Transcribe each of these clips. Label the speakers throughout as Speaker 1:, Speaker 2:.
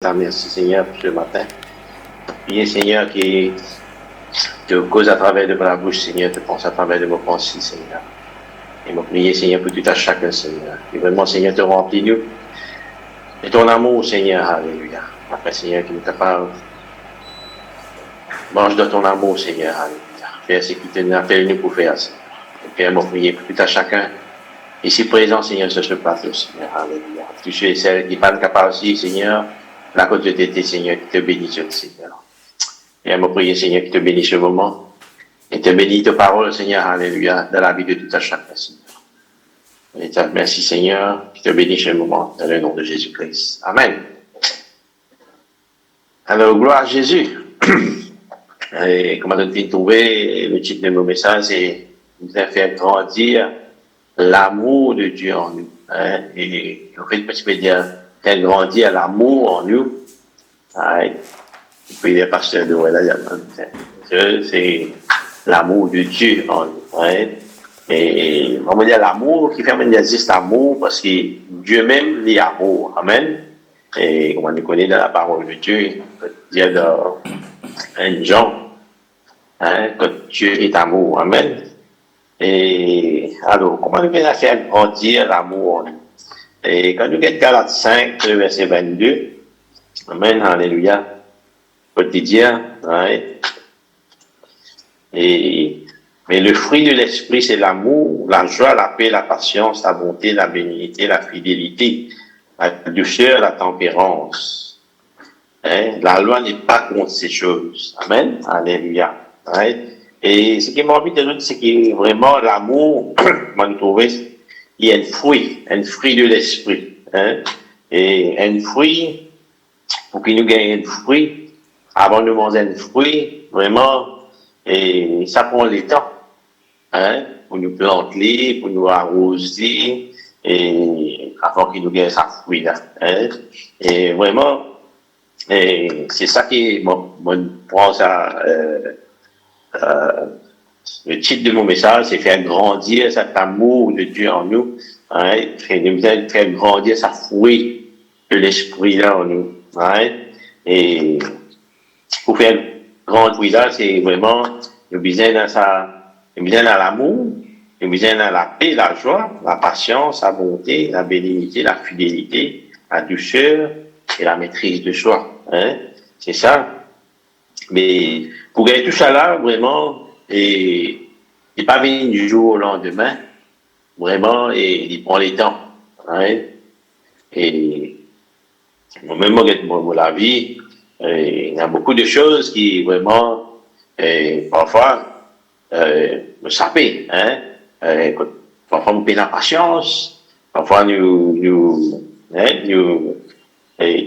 Speaker 1: Merci Seigneur pour ce matin. Priez Seigneur qui te cause à travers de ma bouche, Seigneur, te pense à travers de vos pensées, Seigneur. Et me prier Seigneur pour tout à chacun, Seigneur. Et vraiment Seigneur te remplit nous. Et ton amour, Seigneur, alléluia. Après Seigneur qui nous capable. Mange de ton amour, Seigneur, alléluia. Fais ce qui te appelle nous pour faire, Seigneur. Et Père, me prier pour tout à chacun. Ici présent, Seigneur, sur ce plateau, Seigneur, alléluia. Toucher celles qui ne sont pas capables aussi, Seigneur. La côte de tes Seigneur, qui te bénisse, Seigneur. Et à me prier, Seigneur, qui te bénisse ce moment. Et te bénisse ta parole, Seigneur, alléluia, dans la vie de tout à chacun, Seigneur. Et te merci, Seigneur, qui te bénisse ce moment, dans le nom de Jésus-Christ. Amen. Alors, gloire à Jésus. Et comment on vient trouver le titre de mon message, c'est nous faire grandir l'amour de Dieu en nous. Hein? Et en fait, je peux dire, faire grandir l'amour en nous. Hein? Puis les pasteurs de c'est l'amour de Dieu en nous. Hein? Et on va dire l'amour qui fait existe l'amour parce que Dieu même est amour. Amen. Et comme on le connaît dans la parole de Dieu, dire dans Jean, hein, que Dieu est amour. Amen. Et alors, comment nous pouvons faire grandir l'amour en nous? Et quand nous regardons Galates 5, le verset 22, Amen, alléluia, quotidien, ouais. Mais le fruit de l'esprit, c'est l'amour, la joie, la paix, la patience, la bonté, la bénignité, la fidélité, la douceur, la tempérance. Hein? La loi n'est pas contre ces choses. Amen, alléluia. Ouais. Et ce qui m'a envie de dire, c'est que vraiment l'amour, on trouve, il y a un fruit de l'esprit. Hein? Et un fruit, pour qu'il nous gagne un fruit, avant de manger un fruit, vraiment, et ça prend le temps. Hein? Pour nous planter, pour nous arroser, et avant qu'il nous gagne sa fruit là. Hein? Et vraiment, et c'est ça qui prend ça. Le titre de mon message, c'est faire grandir cet amour de Dieu en nous, hein, faire grandir sa fruit de l'esprit là en nous. Hein, et pour faire grandir là, c'est vraiment nous besoin dans l'amour, nous besoin dans la paix, la joie, la patience, la bonté, la bénignité, la fidélité, la douceur et la maîtrise de soi. Hein, c'est ça. Mais pour gagner tout ça là, vraiment, et pas venir du jour au lendemain, vraiment, et il prend les temps. Hein? Et moi-même, moi, la vie, il y a beaucoup de choses qui vraiment, parfois, me sapent. Hein? Parfois, nous payons la patience, parfois, nous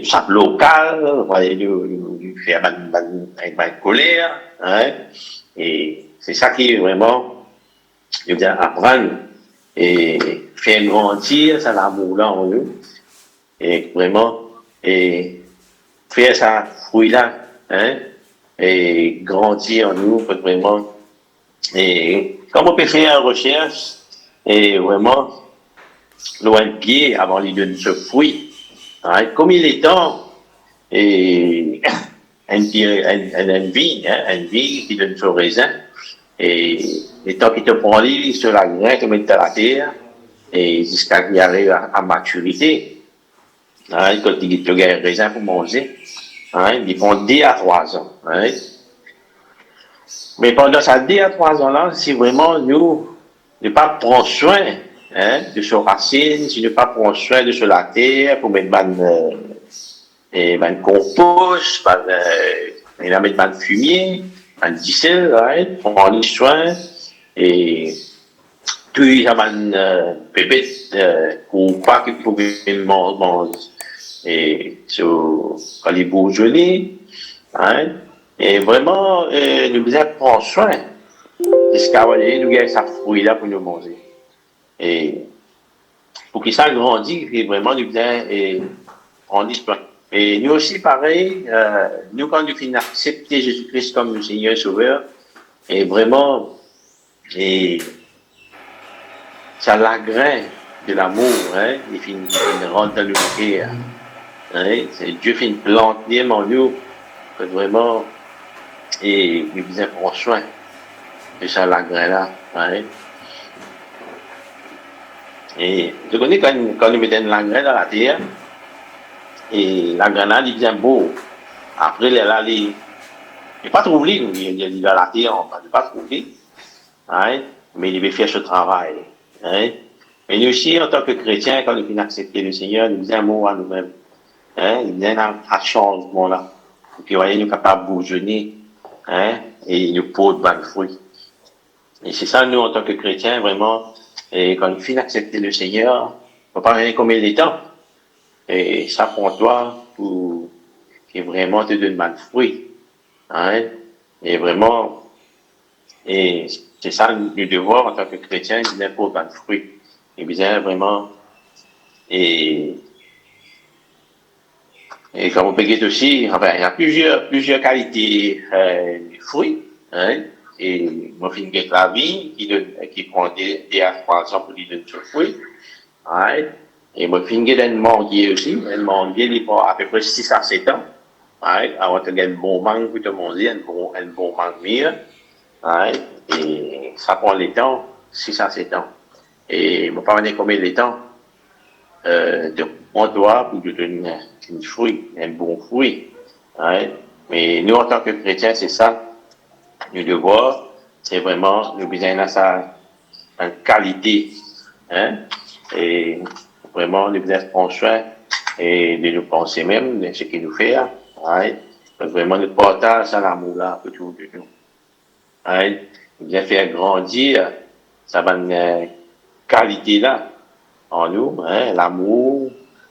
Speaker 1: chaque local, nous faire une colère, hein, et c'est ça qui est vraiment, je veux dire, apprendre et faire grandir ça l'amour-là en nous, et vraiment, et faire ça fruit-là, hein, et grandir en nous, pour vraiment, et comme on peut faire une recherche, et vraiment, loin de pied avant lui donner ce fruit. Hein, comme il est temps, et une vie, hein, une vie qui donne son raisin, et le temps qui te prend lui sur la graine, te met dans la terre, et jusqu'à qu'il arrive à maturité, hein, quand il te gagne raisin pour manger, hein, il prend 2 à 3 ans. Hein. Mais pendant ces 2 à 3 ans-là, si vraiment nous ne pas prendre soin, hein, de ses racines, si ne pas prendre soin de la terre, pour mettre un compost, il a mettre un fumier, un diesel, hein, prendre soin, et tout ça un pépette, pour pas qu'il pouvait manger, et quand il bourgeonnait, hein, et vraiment, nous devons prendre soin, jusqu'à nous gagner sa fruit là pour nous manger. Et pour que ça grandisse, et vraiment, nous devons prendre soin. Et nous aussi, pareil, nous, quand nous finissons accepter Jésus-Christ comme le Seigneur et Sauveur, et vraiment, et ça l'agrain de l'amour, hein, il finit rentre dans le cœur. Hein, c'est Dieu fait une plante en nous, que vraiment, et il vous prend soin de ça, la graine là. Hein. Et je connais quand nous mettons la graine dans la terre, et la graine là, il devient beau. Après, là, il n'est pas trouvé, il est dans la terre, on ne pas trouver. Hein, mais il veut faire ce travail. Hein. Mais nous aussi, en tant que chrétiens, quand nous venons accepter le Seigneur, nous disons un mot à nous-mêmes. Hein, il vient à changement là. Et puis, voyez, nous sommes capables de bourgeonner, hein, et nous porter de fruits. Et c'est ça, nous, en tant que chrétiens, vraiment, et quand nous finissons d'accepter le Seigneur, on ne peut pas rien comme il est temps. Et ça prend toi pour qu'il vraiment te donne mal fruit. Hein, et vraiment, et c'est ça le devoir en tant que chrétien, il vient pour mal fruit. Il vient vraiment, et comme vous payez aussi, enfin, il y a plusieurs qualités de fruits. Hein, et moi, je fais la vie qui prend des à 3 ans pour lui donner ce fruit. Hein, et moi, je fais un manguier aussi. Un manguier, il prend à peu près 6 à 7 ans. Hein, avant de gagner un bon mangue pour te manger, un bon mangue mire. Hein, et ça prend le temps, 6 à 7 ans. Et je ne sais pas combien de temps. Donc, on doit pour donner un fruit, un bon fruit. Hein? Mais nous, en tant que chrétiens, c'est ça. Nous devons, c'est vraiment, nous besoin de ça en qualité. Hein? Et vraiment, nous besoin de prendre soin et de nous penser même de ce qu'il nous fait. Hein? Donc, vraiment, nous partager ça l'amour-là autour de nous. Hein? Nous besoin faire grandir ça bonne qualité-là en nous, hein, l'amour,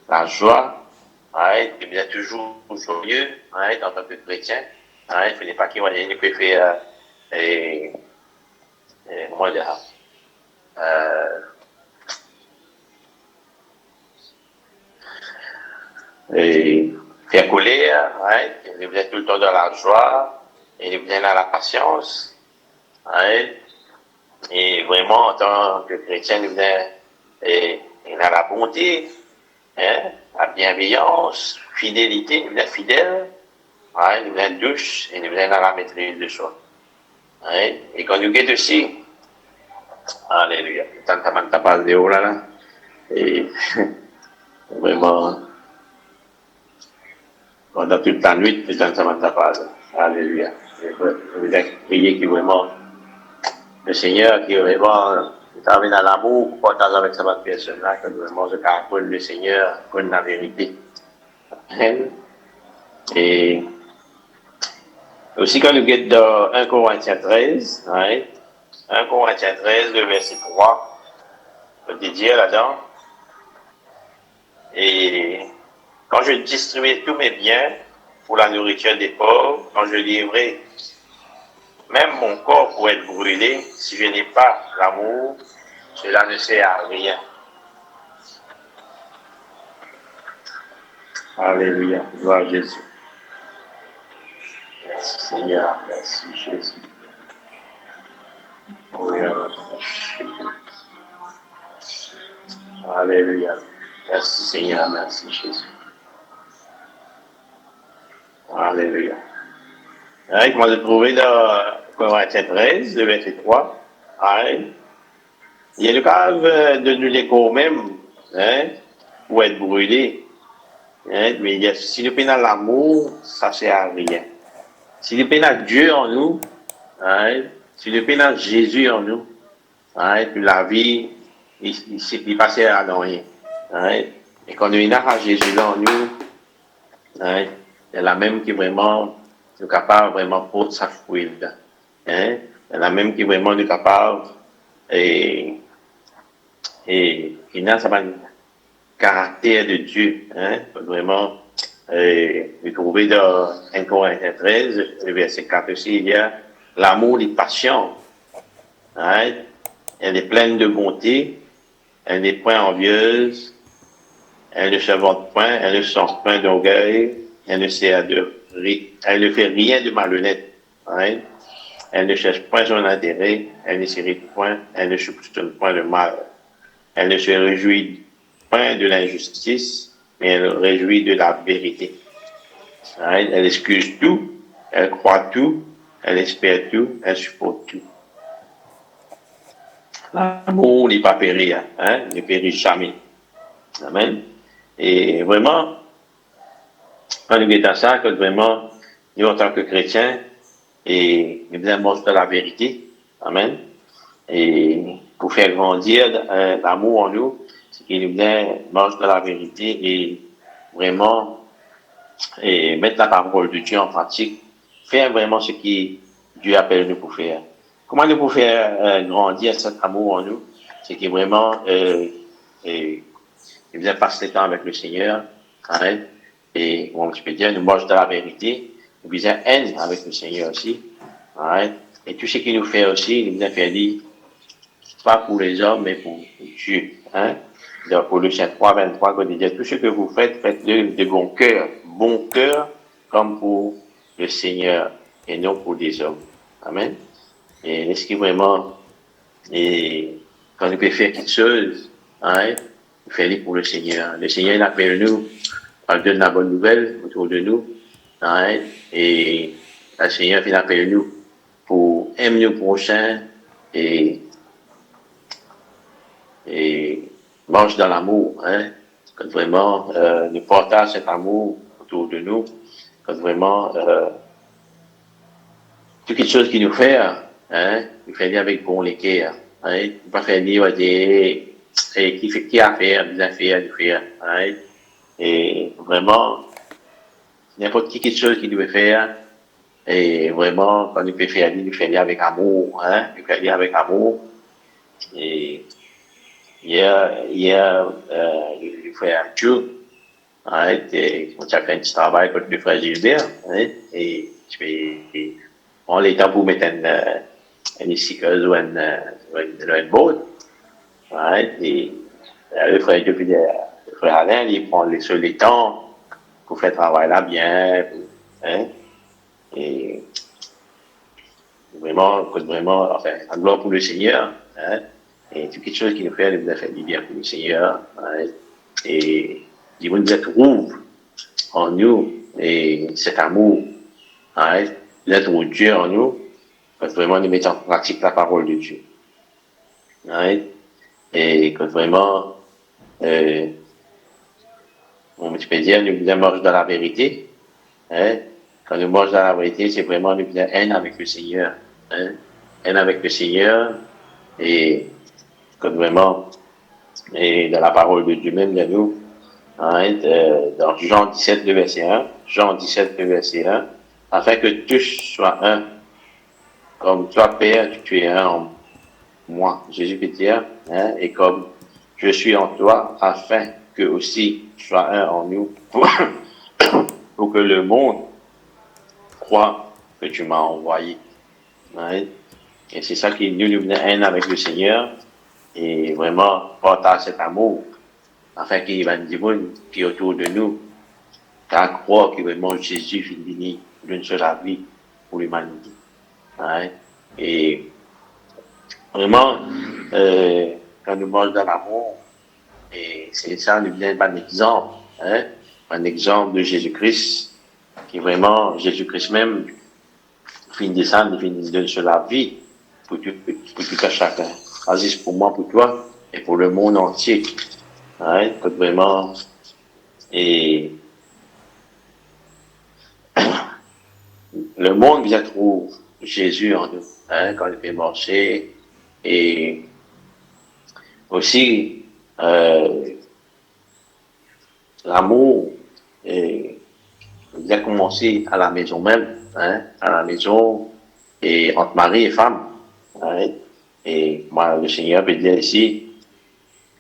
Speaker 1: la joie, hein, et bien toujours joyeux, hein, en tant que chrétien, hein, il ne faut pas qu'il y ait une qui fait, comment dire, euh, et faire colère, hein, il vient tout le temps dans la joie, il vient dans la patience, hein, et vraiment en tant que chrétien, il vient dans la bonté, hein, la bienveillance, fidélité, il est fidèle, hein, il est douce et il est dans la maîtrise de soi. Hein, et quand nous guettons aussi, alléluia, tant que tu parles de haut là, et vraiment, pendant toute la nuit, tant que tu parles, alléluia. Je veux prier que vraiment, le Seigneur qui vraiment, travaille dans l'amour, partage avec cette personne-là, que vraiment je apprendre le Seigneur, connaître la vérité. Et aussi, quand nous guettons dans 1 Corinthiens 13, hein, 1 Corinthiens 13, le verset 3, on peut dire là-dedans, et quand je distribuais tous mes biens pour la nourriture des pauvres, quand je livrais même mon corps pour être brûlé, si je n'ai pas l'amour, cela ne sert à rien. Alléluia, gloire à Jésus. Merci Seigneur, merci Jésus. Alléluia. Merci Seigneur, merci Jésus. Alléluia. Hein, moi, j'ai trouvé dans Corinthiens 13, le verset 3. Hein, il y a le cas de nous les corps même, hein, pour être brûlé. Hein, mais si nous prenons l'amour, ça ne sert à rien. Si nous prenons Dieu en nous, hein, si nous prenons Jésus en nous, hein, puis la vie, il passe à rien. Hein, et quand nous avons Jésus en nous, hein, c'est la même qui vraiment est capable vraiment porter sa fruit. Hein, c'est la même qui vraiment est capable et qui n'a pas caractère de Dieu, hein, vraiment, vous trouvez dans 1 Corinthiens 13, le verset 4 aussi, il y a l'amour est patient, hein, elle est pleine de bonté, elle n'est point envieuse, elle ne se vante point, elle ne sent point d'orgueil, elle ne elle ne fait rien de malhonnête, hein, elle ne cherche point son intérêt, elle ne s'irrite point, elle ne soupçonne point le mal, elle ne se réjouit point de l'injustice, mais elle réjouit de la vérité. Hein? Elle excuse tout, elle croit tout, elle espère tout, elle supporte tout. L'amour n'est pas péri, hein? Ne périt jamais. Amen. Et vraiment, quand nous à ça, que vraiment, nous en tant que chrétiens, et nous devons montrer la vérité. Amen. Et pour faire grandir l'amour en nous, c'est qu'il nous devons montrer la vérité et vraiment et mettre la parole de Dieu en pratique, faire vraiment ce que Dieu appelle nous pour faire. Comment nous pouvons faire grandir cet amour en nous? C'est que vraiment, nous devons passer le temps avec le Seigneur, hein, et on peut dire, nous marchons dans la vérité, nous devons haine avec le Seigneur aussi, hein, et tout ce qu'il nous fait aussi, nous devons faire dire, pas pour les hommes, mais pour Dieu, hein. Donc, Colossiens 3, 23, quand il dit, tout ce que vous faites, faites-le de bon cœur, comme pour le Seigneur, et non pour des hommes. Amen. Et est-ce que vraiment, et quand nous pouvons faire quelque chose, hein, nous faisons pour le Seigneur. Le Seigneur, il appelle nous, il donne la bonne nouvelle autour de nous, hein, et le Seigneur, il appelle nous pour aimer nos prochains et marche dans l'amour, hein, quand vraiment nous partage cet amour autour de nous, quand vraiment toute quelque chose qui nous fait, hein, nous fait bien avec bon l'équerre, hein, pas faire dire qui a fait des affaires, du faire, hein, et vraiment n'importe qui quelque chose qu'il devait faire, et vraiment quand nous peut faire, nous fait bien avec amour, hein, nous fait bien avec amour, et le frère Joe, hein, on a fait un petit travail contre le frère Gilbert, hein, et on est temps pour mettre une cycleuse ou une boat, hein, et le frère Joe, le frère Alain, il prend les temps pour faire le travail là bien, hein, et vraiment, enfin, en gloire pour le Seigneur, hein, et toute quelque chose qui nous fait, nous a fait du bien pour le Seigneur, hein, et Dieu nous trouve en nous, et cet amour, hein, l'être de Dieu en nous, quand vraiment nous mettons en pratique la parole de Dieu, hein, et quand vraiment, on peut dire, nous voulons marcher dans la vérité, hein, quand nous marchons dans la vérité, c'est vraiment nous voulons haine avec le Seigneur, hein, haine avec le Seigneur, et quand vraiment, et dans la parole de Dieu même de nous, hein, dans Jean 17, le verset 1, Jean 17, le verset 1, afin que tous soient un, comme toi, Père, tu es un en moi, Jésus peut dire, hein, et comme je suis en toi, afin que aussi tu sois un en nous, pour que le monde croit que tu m'as envoyé. Hein. Et c'est ça qui nous venait un avec le Seigneur, et vraiment partage cet amour, afin qu'il va nous dire qui est autour de nous, qu'à croire que vraiment Jésus est venu d'une seule vie pour l'humanité. Hein? Et vraiment, quand nous marchons dans l'amour, et c'est ça, nous vient un exemple, hein? Un exemple de Jésus-Christ, qui est vraiment, Jésus-Christ même, finit descendre, il finit d'une seule vie pour tout à chacun. Aziz pour moi, pour toi, et pour le monde entier. Hein? Que vraiment, et le monde vient trouver Jésus en nous, hein, quand il fait marcher, et aussi l'amour vient commencer à la maison même, hein, à la maison et entre mari et femme, hein, et moi le Seigneur peut dire ici,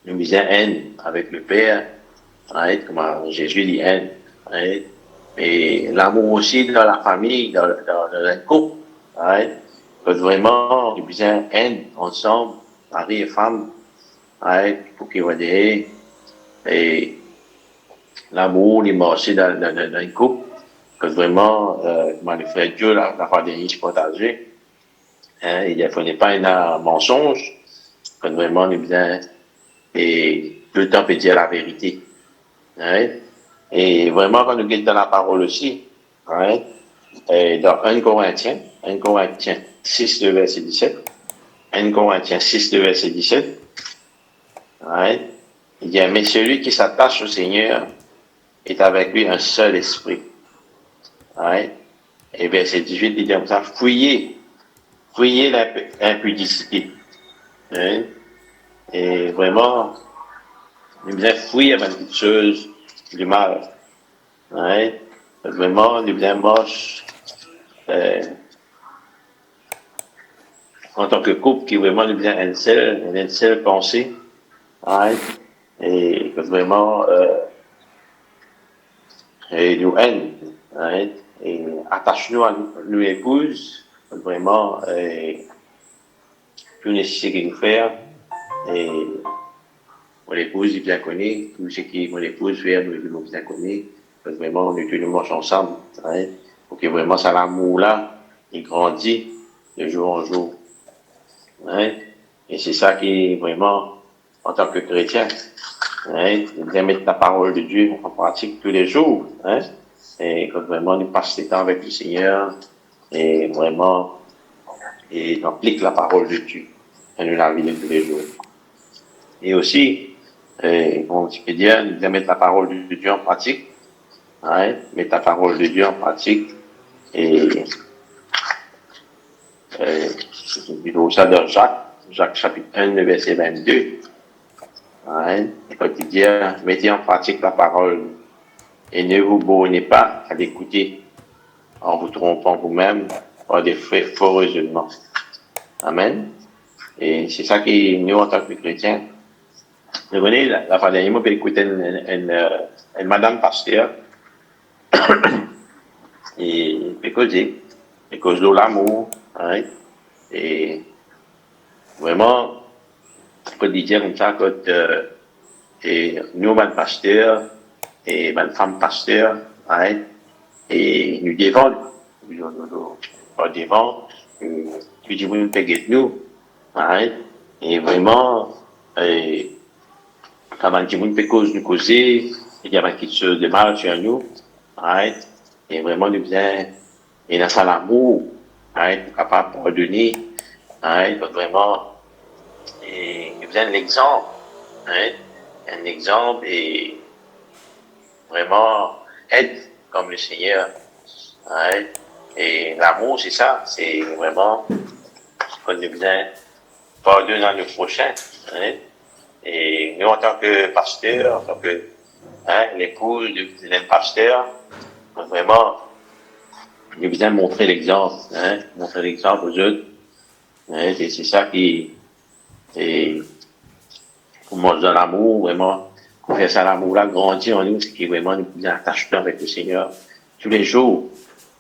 Speaker 1: nous disons haine avec le Père, hein, comme Jésus dit haine, hein, et l'amour aussi dans la famille, dans un couple, hein, que vraiment nous disons haine ensemble, mari et femme, hein, pour qu'ils voient et l'amour, les marcher dans un couple, que vraiment, comment le frère Dieu, la part des riches partagés, hein, il ne faut pas un mensonge, que vraiment, nous disons, et tout le temps peut dire la vérité, hein, Et vraiment, quand nous guettons dans la parole aussi, right? Et dans 1 Corinthiens 6, le verset 17, 1 Corinthiens 6, le verset 17, right? Il dit, mais celui qui s'attache au Seigneur est avec lui un seul esprit. Right? Et verset 18, il dit comme ça, fouillez l'impudicité. Hein? Et vraiment, nous devons fouiller avant toute chose du mal. Hein? Vraiment, nous devons moche en tant que couple qui vraiment nous devons une seule pensée. Hein? Et que vraiment, et nous aime. Hein? Et attache-nous à nous épouse. Vraiment, tout nécessaire qu'il nous fait. Et mon épouse, il bien connaît, tout ce qui mon épouse fait, nous bien connaît. Vraiment, nous marchons ensemble, hein, pour que vraiment ça l'amour là, il grandit de jour en jour. Hein, et c'est ça qui est vraiment, en tant que chrétien, hein, nous devons mettre la parole de Dieu en pratique tous les jours. Hein, et quand vraiment nous passons le temps avec le Seigneur, et vraiment, et on applique la parole de Dieu dans la vie de tous les jours. Et aussi, bon, je peux dire, nous devons mettre la parole de Dieu en pratique, hein, mettre la parole de Dieu en pratique, et plutôt ça dans Jacques chapitre 1, verset 22, hein, quand il dit, mettez en pratique la parole, et ne vous bornez pas à l'écouter, en vous trompant vous-même par des faux raisonnements. Amen. Et c'est ça qui, nous, en tant que chrétiens, vous voyez, la fois dernière, moi, j'ai écouté une madame pasteur, et cause de l'amour, hein, et vraiment, quand dire comme ça, quand, et nous, man pasteur, et man femme pasteur, hein, et nous défendons, nous défendons, tu dis, vous nous payez nous, hein, et vraiment, quand on dit, vous nous cause nous causer, il y a quelque chose de mal sur nous, hein, et vraiment, nous faisons, et dans ça l'amour, hein, capable de pardonner, hein, vraiment, et nous faisons l'exemple, hein, un exemple et vraiment être comme le Seigneur, hein, et l'amour, c'est ça, c'est vraiment quand nous faisons pardonner dans le prochain, hein, et nous en tant que pasteur, en tant que, hein, l'épouse d'un pasteur, vraiment, nous faisons montrer l'exemple, hein, montrer l'exemple aux autres. Hein, c'est ça qui est pour moi dans l'amour, vraiment, pour faire ça l'amour-là grandir en nous, c'est qui vraiment nous attachons avec le Seigneur tous les jours.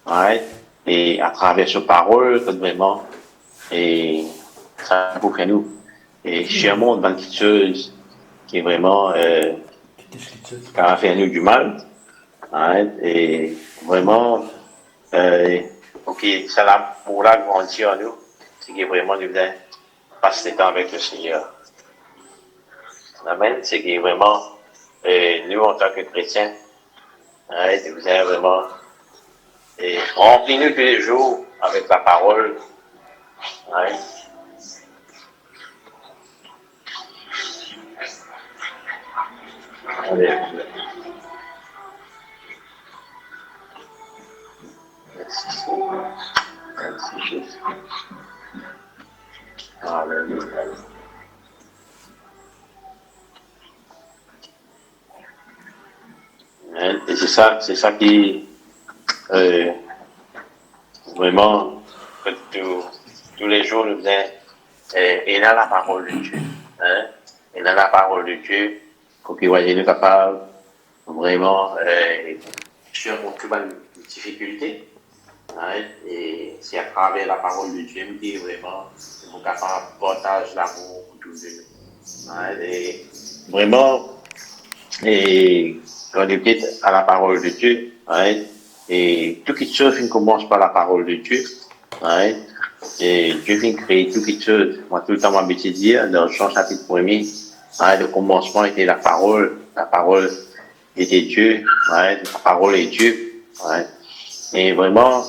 Speaker 1: Ouais, et à travers sa parole, vraiment, et ça pour faire nous. Et chèrement dans quelque chose qui est vraiment qui va faire nous du mal. Hein, et vraiment, ok, ça l'amour-là grandit en nous, c'est qui vraiment nous vient passer le temps avec le Seigneur. Amen, c'est qui vraiment, nous en tant que chrétiens, hein, nous vient vraiment, remplis-nous tous les jours avec la parole. Hein. Alléluia. Merci Jésus. Alléluia. Et c'est ça qui, vraiment, que tous les jours nous faisons, et dans la parole de Dieu. Hein? Et dans la parole de Dieu, pour que voyez nous capables, vraiment, surmonter les difficultés. Hein? Et c'est à travers la parole de Dieu que vraiment, nous sommes capables de partager l'amour autour de nous. Hein? Et vraiment, et quand on est à la parole de Dieu, hein, et tout quelque chose commence par la parole de Dieu, hein, et Dieu vient créer tout quelque chose. Moi, tout le temps, m'habitué de dire, dans Jean chapitre 1er, hein, le commencement était la parole, était Dieu, ouais, la parole est Dieu, ouais. Et vraiment,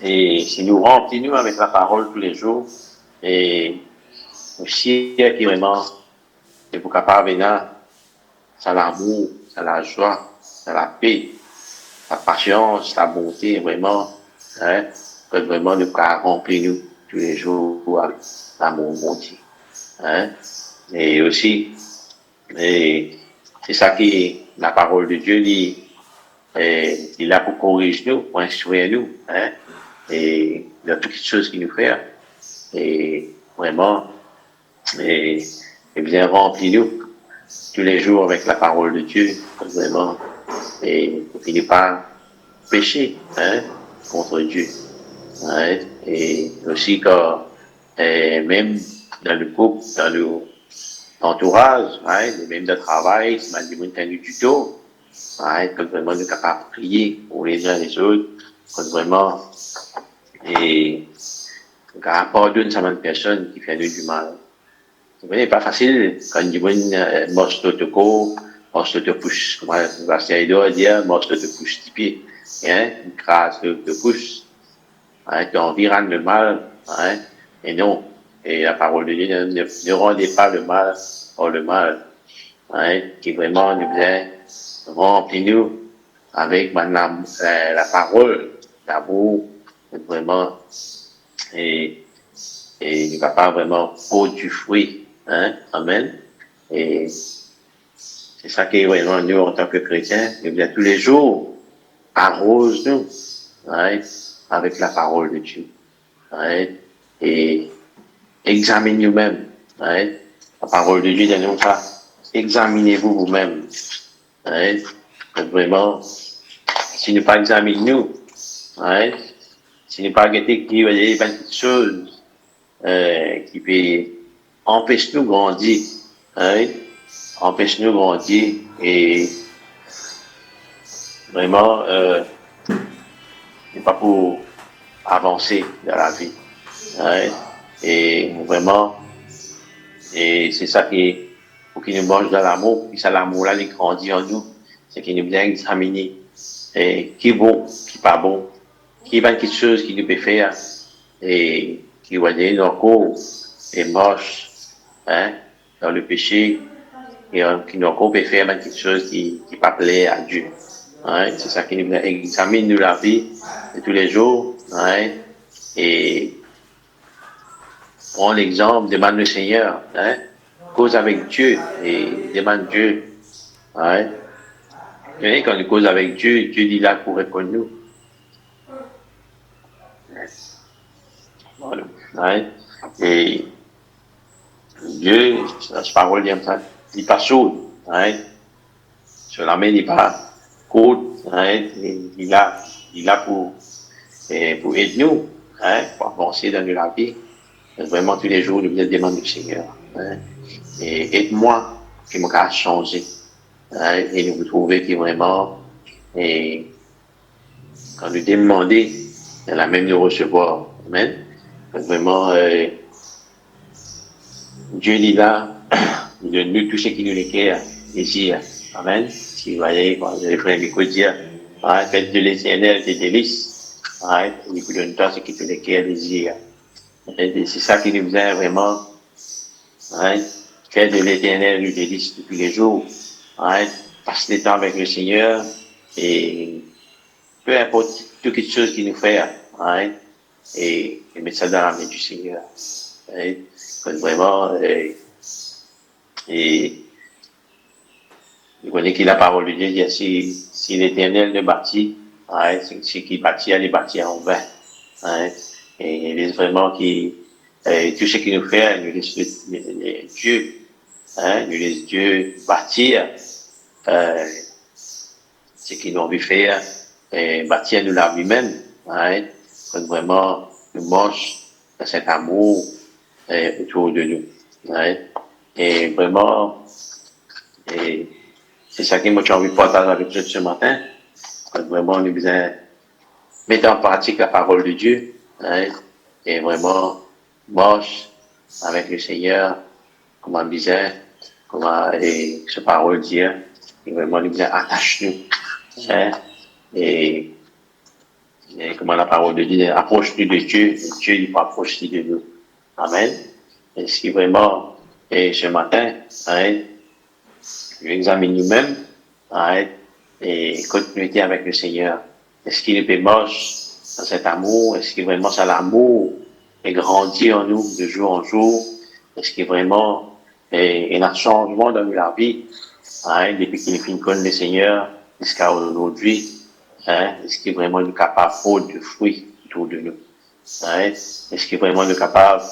Speaker 1: et si nous remplissons avec la parole tous les jours, et aussi, qui vraiment, est pour capable venir, ça l'amour, ça la joie, ça la paix, la patience, la bonté, vraiment, hein, que vraiment nous pouvons remplir nous tous les jours avec l'amour bon Dieu, hein. Et aussi, et c'est ça qui, la parole de Dieu dit, il est là pour corriger nous, pour instruire nous, hein, et dans toutes les choses qu'il nous fait, et vraiment, et, et bien remplis nous tous les jours avec la parole de Dieu, vraiment, et il n'est pas péché, hein, contre Dieu, hein, et aussi quand, même dans le couple, dans l'entourage, hein, même de travail, si mal du temps du tuto, hein, quand vraiment nous sommes capables de prier pour les uns et les autres, quand vraiment, et quand pardonne sa personne qui fait nous du mal. C'est pas facile quand du monde mange te co, mange te pousse. Comment Bastien doit dire, mange te pousse du pied, hein, une crasse te pousse, hein, tu environnes le mal, hein, et non. Et la parole de Dieu ne rendez pas le mal par le mal, hein, qui vraiment nous vient remplir-nous avec la parole d'amour, vraiment, et, et il ne va pas vraiment produire du fruit, hein, amen. Et c'est ça qui est vraiment nous en tant que chrétiens, nous bien tous les jours, arrose-nous, hein, avec la parole de Dieu, hein, et examine nous-mêmes, hein, la parole de Dieu dit ça, examinez-vous vous-même, hein, vraiment, si nous pas examinons nous, hein, si nous pas guetter qui va y avoir des choses qui peut empêcher nous de grandir, hein, empêche nous de grandir et vraiment, pas pour avancer dans la vie, hein, et vraiment, et c'est ça qui, pour qu'il nous mange dans l'amour, puis ça l'amour-là, il grandit en nous, c'est qu'il nous bien examiner, et qui est bon, qui n'est pas bon, qui est quelque chose qui nous peut faire, et qui va dire nos corps est moche, hein, dans le péché, et qui nous peut faire quelque chose qui pas plaît à Dieu. Hein, c'est ça qui nous examine nous la vie de tous les jours, hein, et prend l'exemple, demande le Seigneur, hein, cause avec Dieu et demande Dieu. Hein. Et quand on cause avec Dieu, Dieu dit là pour répondre nous. Voilà. Hein. Et Dieu, la parole dit ça, il n'est pas sourd. Hein. Sur la main, il n'est pas court. Hein. Il est là pour aider nous, hein, pour avancer dans la vie. Vraiment, tous les jours, nous demandons au Seigneur. Hein. Et aide-moi, qui m'a changé. Hein, et nous trouver qui vraiment, et quand nous demander, elle a même nous recevoir. Amen. Donc, vraiment, Dieu dit là, il donne nous tout ce qui nous requiert, désir. Amen. Si vous voyez, quand les frères m'écoutent dire, hein, faites de l'éternel des délices. Hein, il vous donne tout ce qui te requiert, désir. Et c'est ça qui nous vient vraiment, hein, faire de l'éternel des délices depuis les jours. Hein, passer le temps avec le Seigneur et peu importe toute chose qu'il nous fait, hein, et mettre ça dans la main du Seigneur. Hein, vraiment, et vous connaissez que la parole de Dieu dit si l'Éternel ne bâtit, hein, c'est qui bâtit, elle est bâtie en vain. Hein, et il est vraiment qui, tout ce qu'il nous fait, nous laisse Dieu, hein, nous laisse Dieu bâtir, ce qu'il nous a envie de faire, et bâtir nous la lui-même, hein, quand vraiment nous marche dans cet amour autour de nous. Hein, et vraiment, et c'est ça que moi j'ai envie de partager avec vous ce matin, quand vraiment nous besoin mettre en pratique la parole de Dieu, hein, et vraiment marche avec le Seigneur, comme on disait, comment et ce parole dire, et vraiment, nous attache-nous, hein, et, comment la parole de Dieu, approche-nous de Dieu, et Dieu, il approche de nous. Amen. Et ce qui vraiment, et ce matin, hein, nous examinons nous-mêmes, hein, et continuer avec le Seigneur. Est-ce qu'il est moche dans cet amour? Est-ce que vraiment ça l'amour est grandi en nous de jour en jour? Est-ce qu'il vraiment il y a un changement dans la vie, hein, depuis qu'il est fini de connaître le Seigneur jusqu'à aujourd'hui? Hein? Est-ce qu'il est vraiment capable de fruits autour de nous? Hein? Est-ce qu'il est vraiment capable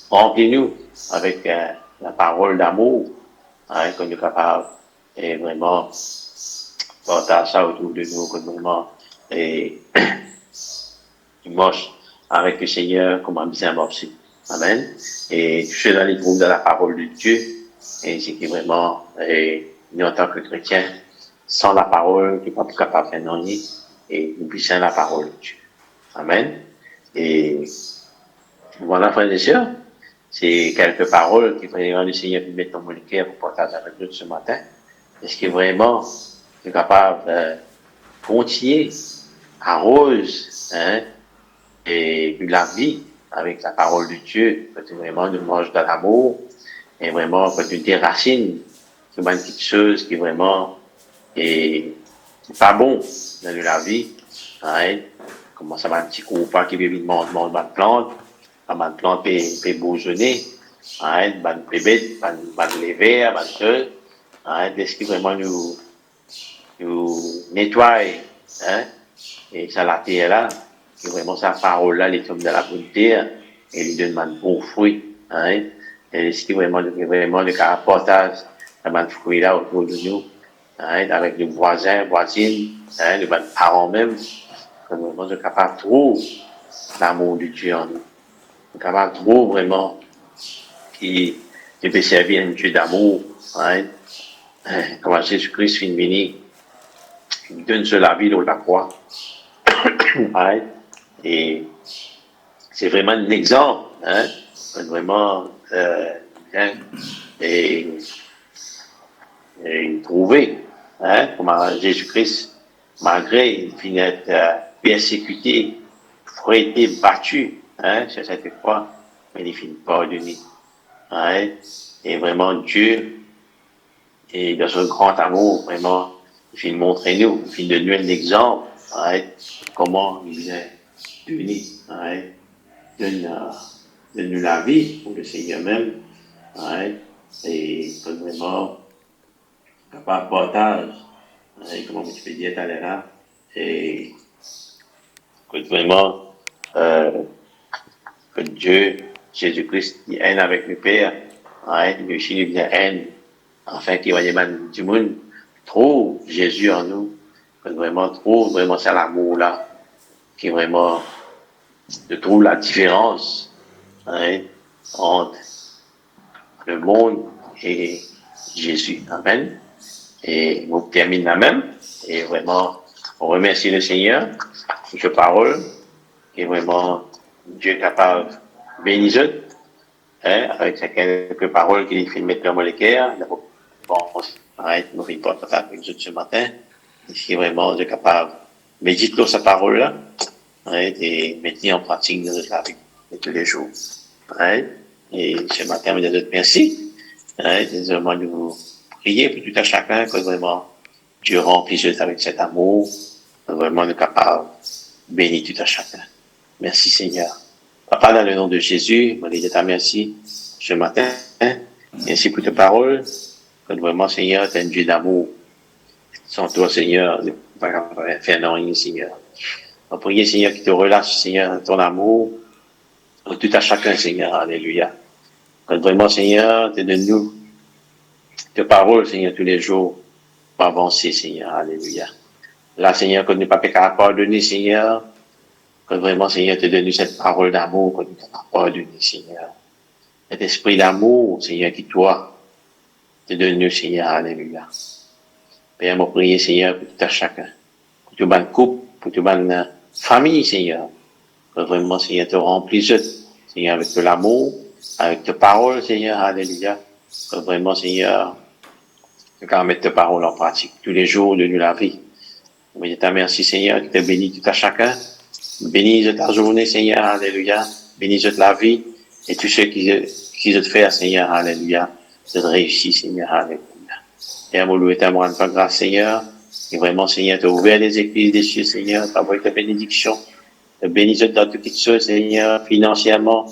Speaker 1: remplir-nous avec la parole d'amour, hein, qu'on est capable et vraiment partager ça autour de nous, qu'on vraiment et moche avec le Seigneur, comment bien amorcer. Amen. Et tout cela dans les groupes de la parole de Dieu, et c'est qui vraiment, nous en tant que chrétiens, sans la parole, qui n'est pas capable de faire rien, et nous puissons la parole de Dieu. Amen. Et voilà, frères et sœurs, c'est quelques paroles qui vraiment le Seigneur peut mettre dans mon cœur pour partager avec nous ce matin. Est-ce que vraiment, est capable de continuer à rose, hein, et de la vie avec la parole de Dieu, quand tu vraiment nous manges de l'amour, et vraiment quand tu déracines sur une petite chose qui vraiment est pas bon dans la vie, hein, comment ça va un petit coup pas qui veut mange de plante, ma plante peut bourgeonner, hein, ban bébé, ban les verres, ban choses, hein, est-ce que vraiment nous nettoie, hein, et ça la terre là, et vraiment sa parole là, les tombe dans la bonne terre, et lui donne un bon fruit, hein, et ce qui vraiment le partage de fruit là autour de nous, hein, avec les voisins, voisines, hein, les parents même, vraiment de capable de trouver l'amour de Dieu en nous, de capable de trouver vraiment qui peut servir un Dieu d'amour, hein, comment Jésus-Christ finit venir, il donne sur la vie de la croix, hein, et c'est vraiment un exemple, hein, vraiment hein, et trouver, hein, comment Jésus-Christ, malgré il finit être persécuté, fouetté, battu, hein, sur cette croix, mais il finit pardonné, hein, et vraiment Dieu, et dans son grand amour, vraiment, il finit montrer nous, il finit de nous un exemple, hein, comment il est venu, hein, donne-nous la vie pour le Seigneur même, hein, et vraiment capable de partage, hein, comment tu peux dire tout à l'heure, et que vraiment que Dieu, Jésus-Christ, il haine avec le Père, hein, lui aussi il vient haine, afin qu'il y ait du monde, trouve Jésus en nous, que vraiment trouve vraiment c'est l'amour là, qui vraiment de trouve la différence, hein, entre le monde et Jésus. Amen. Et on termine la même. Et vraiment, on remercie le Seigneur pour cette parole. Et vraiment, Dieu est capable de bénir, hein, avec ces quelques paroles qu'il fait mettre dans mon cœur. Bon, arrête, nous ne pas avec vous ce matin. Et vraiment, Dieu est capable de méditer sa parole-là, hein, et mettre en pratique dans notre vie de tous les jours. Hein. Et ce matin, je vous merci. Hein, vraiment, nous prier pour tout à chacun que vraiment Dieu remplisse avec cet amour, vraiment nous capable de bénir tout à chacun. Merci Seigneur. Papa, dans le nom de Jésus, je te remercie ce matin. Hein, merci pour tes paroles. Que vraiment, Seigneur, tu es un Dieu d'amour. Sans toi, Seigneur, ne peut pas faire rien, Seigneur. On prie, Seigneur, qui te relâche, Seigneur, ton amour, tout à chacun, Seigneur. Alléluia. Que vraiment, Seigneur, tu donnes-nous tes paroles, Seigneur, tous les jours, pour avancer, Seigneur. Alléluia. Là, Seigneur, que nous ne pas pardonner, Seigneur, que vraiment, Seigneur, te donne cette parole d'amour, que nous ne pas pardonner, Seigneur. Cet esprit d'amour, Seigneur, qui toi, te donne, Seigneur. Alléluia. Père, moi, prier, Seigneur, pour tout à chacun, pour tout bonne couple, pour toute bonne famille, Seigneur. Que vraiment, Seigneur, te remplisse, Seigneur, avec de l'amour, avec tes paroles, Seigneur. Alléluia. Que vraiment, Seigneur, de quand mettre tes paroles en pratique tous les jours de la vie. Je te remercie, Seigneur, qui te bénit tout à chacun. Bénis ta journée, Seigneur, alléluia. Bénis la vie et tous ceux qui te font, Seigneur, alléluia. De réussir, Seigneur, alléluia. Et à mon louer, ta rendre pas grâce, Seigneur. Et vraiment, Seigneur, tu as ouvert les églises des cieux, Seigneur, tu as envoyé ta bénédiction. Tu bénis dans toutes choses, Seigneur, financièrement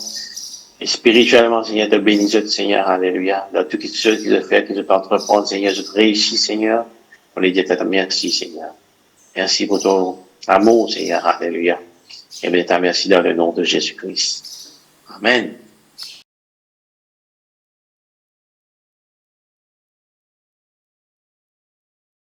Speaker 1: et spirituellement, Seigneur, tu bénis, Seigneur, alléluia. Dans toutes choses qui te font, qui te entreprendre, Seigneur, je te réussis, Seigneur. On les dit, merci, Seigneur. Merci pour ton amour, Seigneur, alléluia. Et bien, merci dans le nom de Jésus-Christ. Amen.